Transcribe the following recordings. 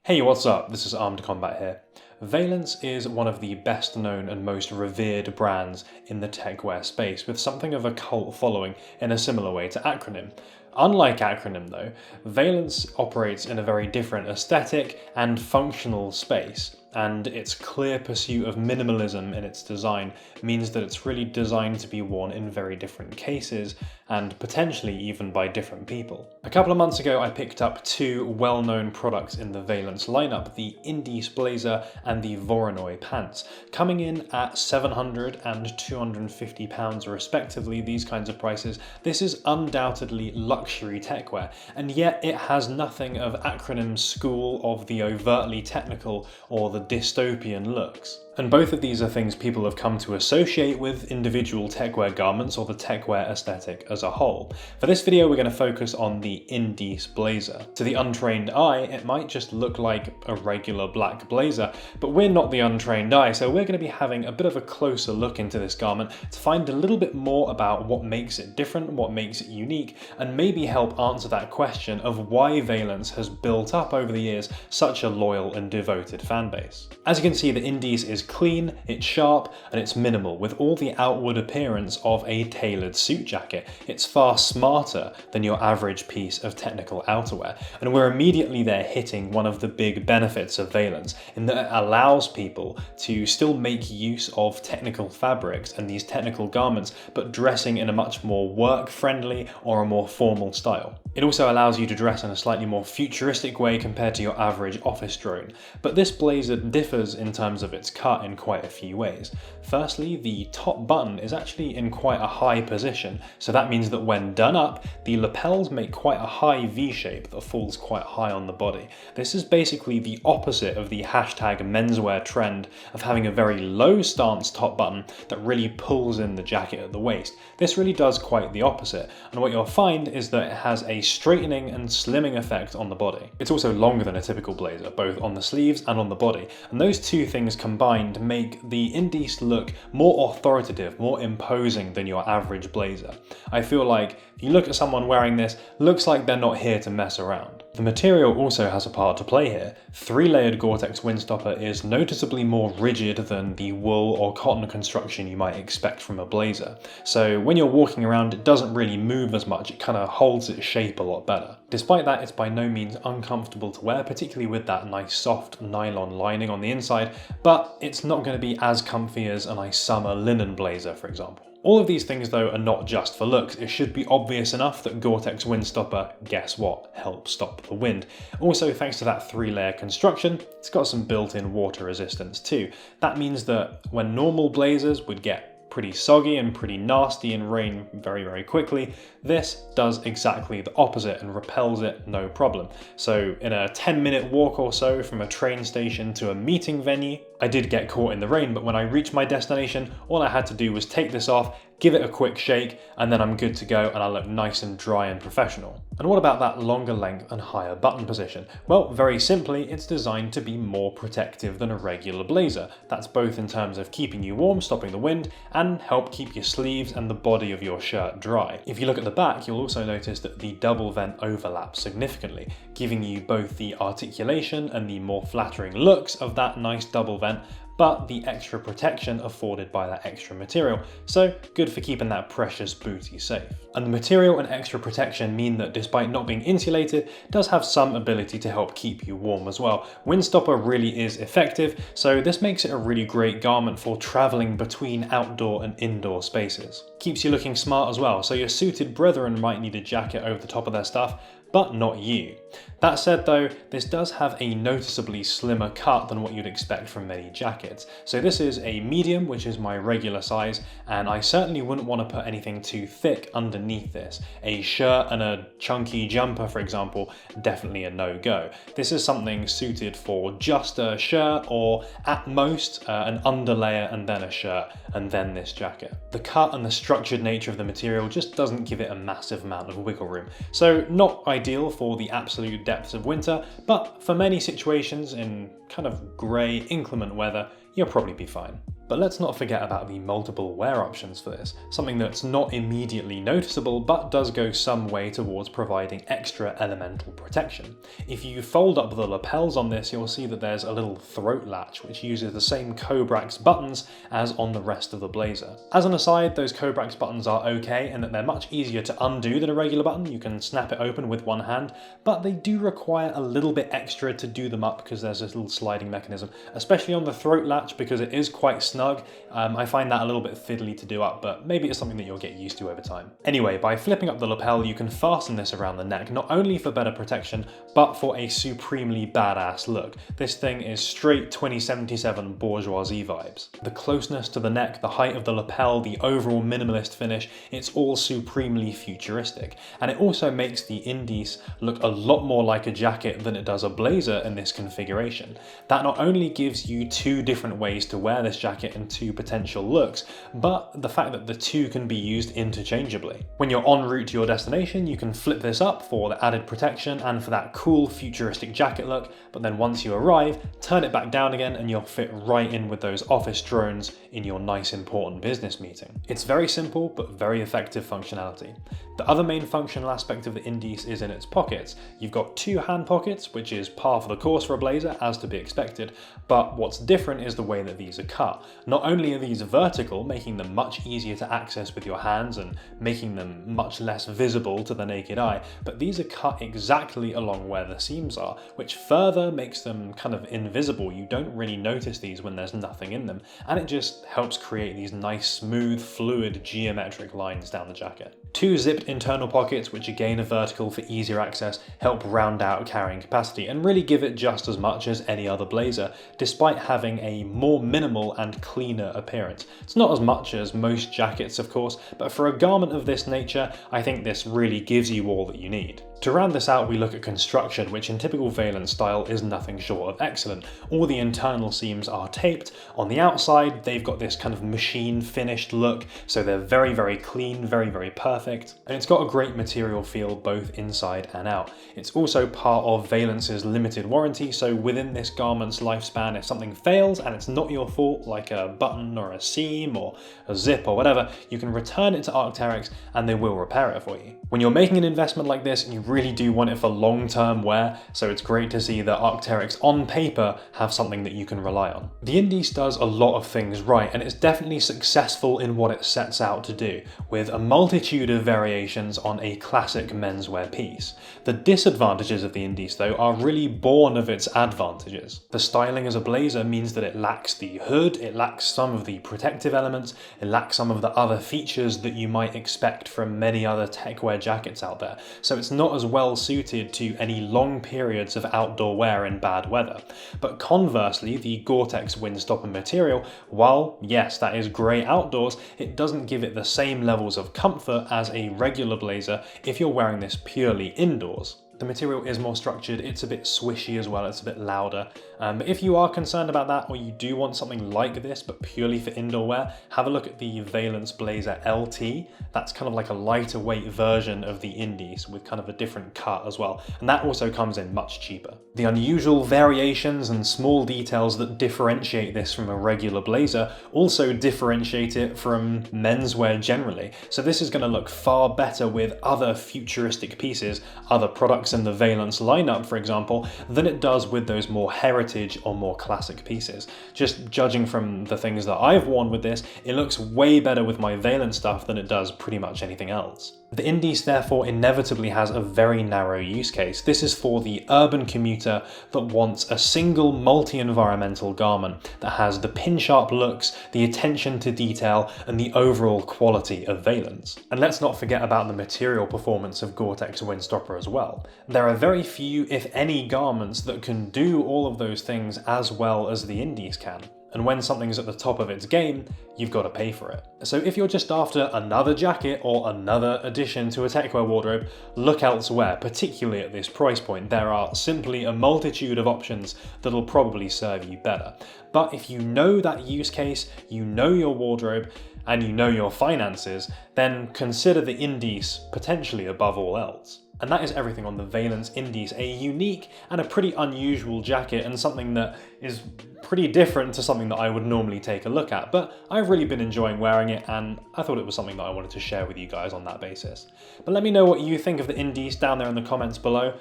Hey, what's up? This is Armed Combat here. Veilance is one of the best known and most revered brands in the techwear space, with something of a cult following in a similar way to Acronym. Unlike Acronym though, Veilance operates in a very different aesthetic and functional space, and its clear pursuit of minimalism in its design means that it's really designed to be worn in very different cases and potentially even by different people. A couple of months ago I picked up two well-known products in the Veilance lineup, the Indisce blazer and the Voronoi pants, coming in at £700 and £250 respectively. These kinds of prices. This is undoubtedly luxury techwear, and yet it has nothing of Acronym's school of the overtly technical or the dystopian looks. And both of these are things people have come to associate with individual techwear garments or the techwear aesthetic as a whole. For this video we're going to focus on the Indisce blazer. To the untrained eye it might just look like a regular black blazer, but we're not the untrained eye, so we're going to be having a bit of a closer look into this garment to find a little bit more about what makes it different, what makes it unique, and maybe help answer that question of why Veilance has built up over the years such a loyal and devoted fan base. As you can see, the Indisce is clean, it's sharp, and it's minimal, with all the outward appearance of a tailored suit jacket. It's far smarter than your average piece of technical outerwear, and we're immediately there hitting one of the big benefits of Veilance, in that it allows people to still make use of technical fabrics and these technical garments, but dressing in a much more work-friendly or a more formal style. It also allows you to dress in a slightly more futuristic way compared to your average office drone, but this blazer differs in terms of its cut in quite a few ways. Firstly, the top button is actually in quite a high position, so that means that when done up, the lapels make quite a high V shape that falls quite high on the body. This is basically the opposite of the hashtag menswear trend of having a very low stance top button that really pulls in the jacket at the waist. This really does quite the opposite, and what you'll find is that it has a straightening and slimming effect on the body. It's also longer than a typical blazer, both on the sleeves and on the body, and those two things combined make the Indisce look more authoritative, more imposing than your average blazer. I feel like if you look at someone wearing this, looks like they're not here to mess around. The material also has a part to play here. 3-layered Gore-Tex windstopper is noticeably more rigid than the wool or cotton construction you might expect from a blazer. So when you're walking around, it doesn't really move as much, it kind of holds its shape a lot better. Despite that, it's by no means uncomfortable to wear, particularly with that nice soft nylon lining on the inside, but it's not going to be as comfy as a nice summer linen blazer, for example. All of these things though are not just for looks. It should be obvious enough that Gore-Tex windstopper, guess what, helps stop the wind. Also, thanks to that 3-layer construction, it's got some built-in water resistance too. That means that when normal blazers would get pretty soggy and pretty nasty in rain very quickly, this does exactly the opposite and repels it no problem. So in a 10-minute walk or so from a train station to a meeting venue, I did get caught in the rain, but when I reached my destination, all I had to do was take this off, give it a quick shake, and then I'm good to go and I look nice and dry and professional. And what about that longer length and higher button position? Well, very simply, it's designed to be more protective than a regular blazer. That's both in terms of keeping you warm, stopping the wind, and help keep your sleeves and the body of your shirt dry. If you look at the back, you'll also notice that the double vent overlaps significantly, giving you both the articulation and the more flattering looks of that nice double vent, but the extra protection afforded by that extra material, so good for keeping that precious booty safe. And the material and extra protection mean that despite not being insulated, it does have some ability to help keep you warm as well. Windstopper really is effective, so this makes it a really great garment for travelling between outdoor and indoor spaces. Keeps you looking smart as well, so your suited brethren might need a jacket over the top of their stuff, but not you. That said though, this does have a noticeably slimmer cut than what you'd expect from many jackets. So this is a medium, which is my regular size, and I certainly wouldn't want to put anything too thick underneath this. A shirt and a chunky jumper, for example, definitely a no-go. This is something suited for just a shirt, or at most an underlayer and then a shirt, and then this jacket. The cut and the structured nature of the material just doesn't give it a massive amount of wiggle room. So not ideal for the absolute depths of winter, but for many situations in kind of grey, inclement weather, you'll probably be fine. But let's not forget about the multiple wear options for this, something that's not immediately noticeable but does go some way towards providing extra elemental protection. If you fold up the lapels on this, you'll see that there's a little throat latch which uses the same Cobrax buttons as on the rest of the blazer. As an aside, those Cobrax buttons are okay in that they're much easier to undo than a regular button. You can snap it open with one hand, but they do require a little bit extra to do them up because there's this little sliding mechanism, especially on the throat latch because it is quite snug. I find that a little bit fiddly to do up, but maybe it's something that you'll get used to over time. Anyway, by flipping up the lapel, you can fasten this around the neck, not only for better protection, but for a supremely badass look. This thing is straight 2077 bourgeoisie vibes. The closeness to the neck, the height of the lapel, the overall minimalist finish, it's all supremely futuristic. And it also makes the Indisce look a lot more like a jacket than it does a blazer in this configuration. That not only gives you two different ways to wear this jacket and two potential looks, but the fact that the two can be used interchangeably. When you're en route to your destination, you can flip this up for the added protection and for that cool futuristic jacket look, but then once you arrive, turn it back down again and you'll fit right in with those office drones in your nice important business meeting. It's very simple but very effective functionality. The other main functional aspect of the Indisce is in its pockets. You've got two hand pockets, which is par for the course for a blazer, as to be expected, but what's different is the way that these are cut. Not only are these vertical, making them much easier to access with your hands and making them much less visible to the naked eye, but these are cut exactly along where the seams are, which further makes them kind of invisible. You don't really notice these when there's nothing in them, and it just helps create these nice, smooth, fluid, geometric lines down the jacket. Two zipped internal pockets, which again are vertical for easier access, help round out carrying capacity and really give it just as much as any other blazer, despite having a more minimal and cleaner appearance. It's not as much as most jackets, of course, but for a garment of this nature, I think this really gives you all that you need. To round this out, we look at construction, which in typical Veilance style is nothing short of excellent. All the internal seams are taped. On the outside, they've got this kind of machine finished look, so they're very, very clean, very, very perfect. And it's got a great material feel both inside and out. It's also part of Veilance's limited warranty, so within this garment's lifespan, if something fails and it's not your fault, like a button or a seam or a zip or whatever, you can return it to Arc'teryx and they will repair it for you. When you're making an investment like this, you really do want it for long-term wear, so it's great to see that Arc'teryx on paper have something that you can rely on. The Indisce does a lot of things right, and it's definitely successful in what it sets out to do, with a multitude of variations on a classic menswear piece. The disadvantages of the Indisce, though, are really born of its advantages. The styling as a blazer means that it lacks the hood, it lacks some of the protective elements, it lacks some of the other features that you might expect from many other Techwear jackets out there, so it's not as well suited to any long periods of outdoor wear in bad weather. But conversely, the Gore-Tex Windstopper material, while yes, that is great outdoors, it doesn't give it the same levels of comfort as a regular blazer if you're wearing this purely indoors. The material is more structured, it's a bit swishy as well, it's a bit louder. But if you are concerned about that, or you do want something like this but purely for indoor wear, have a look at the Veilance Blazer LT. That's kind of like a lighter weight version of the Indisce with kind of a different cut as well, and that also comes in much cheaper. The unusual variations and small details that differentiate this from a regular blazer also differentiate it from menswear generally, so this is going to look far better with other futuristic pieces, other products in the Veilance lineup for example, than it does with those more heritage or more classic pieces. Just judging from the things that I've worn with this, it looks way better with my Veilance stuff than it does pretty much anything else. The Indisce therefore inevitably has a very narrow use case. This is for the urban commuter that wants a single multi-environmental garment that has the pin-sharp looks, the attention to detail, and the overall quality of Veilance. And let's not forget about the material performance of Gore-Tex Windstopper as well. There are very few, if any, garments that can do all of those things as well as the Indisce can. And when something's at the top of its game, you've got to pay for it. So if you're just after another jacket or another addition to a Techwear wardrobe, look elsewhere, particularly at this price point. There are simply a multitude of options that'll probably serve you better. But if you know that use case, you know your wardrobe, and you know your finances, then consider the Indisce potentially above all else. And that is everything on the Veilance Indisce, a unique and a pretty unusual jacket, and something that is pretty different to something that I would normally take a look at, but I've really been enjoying wearing it and I thought it was something that I wanted to share with you guys on that basis. But let me know what you think of the Indisce down there in the comments below.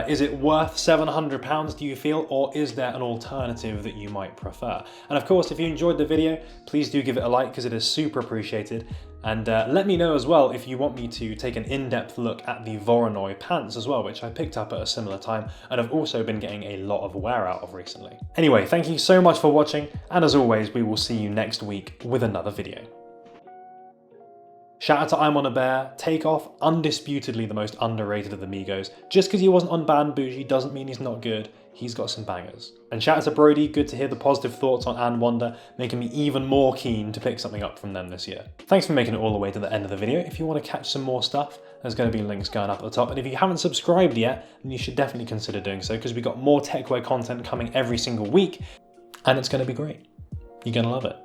Is it worth £700, do you feel, or is there an alternative that you might prefer? And of course, if you enjoyed the video, please do give it a like because it is super appreciated. And let me know as well if you want me to take an in-depth look at the Voronoi pants as well, which I picked up at a similar time and have also been getting a lot of wear out of recently. Anyway, thank you so much for watching, and as always, we will see you next week with another video. Shout out to I'm on a Bear, Takeoff, undisputedly the most underrated of the Migos. Just because he wasn't on Bad Bougie doesn't mean he's not good. He's got some bangers. And shout out to Brody, good to hear the positive thoughts on Antwon, making me even more keen to pick something up from them this year. Thanks for making it all the way to the end of the video. If you want to catch some more stuff, there's going to be links going up at the top. And if you haven't subscribed yet, then you should definitely consider doing so, because we've got more techwear content coming every single week, and it's going to be great. You're going to love it.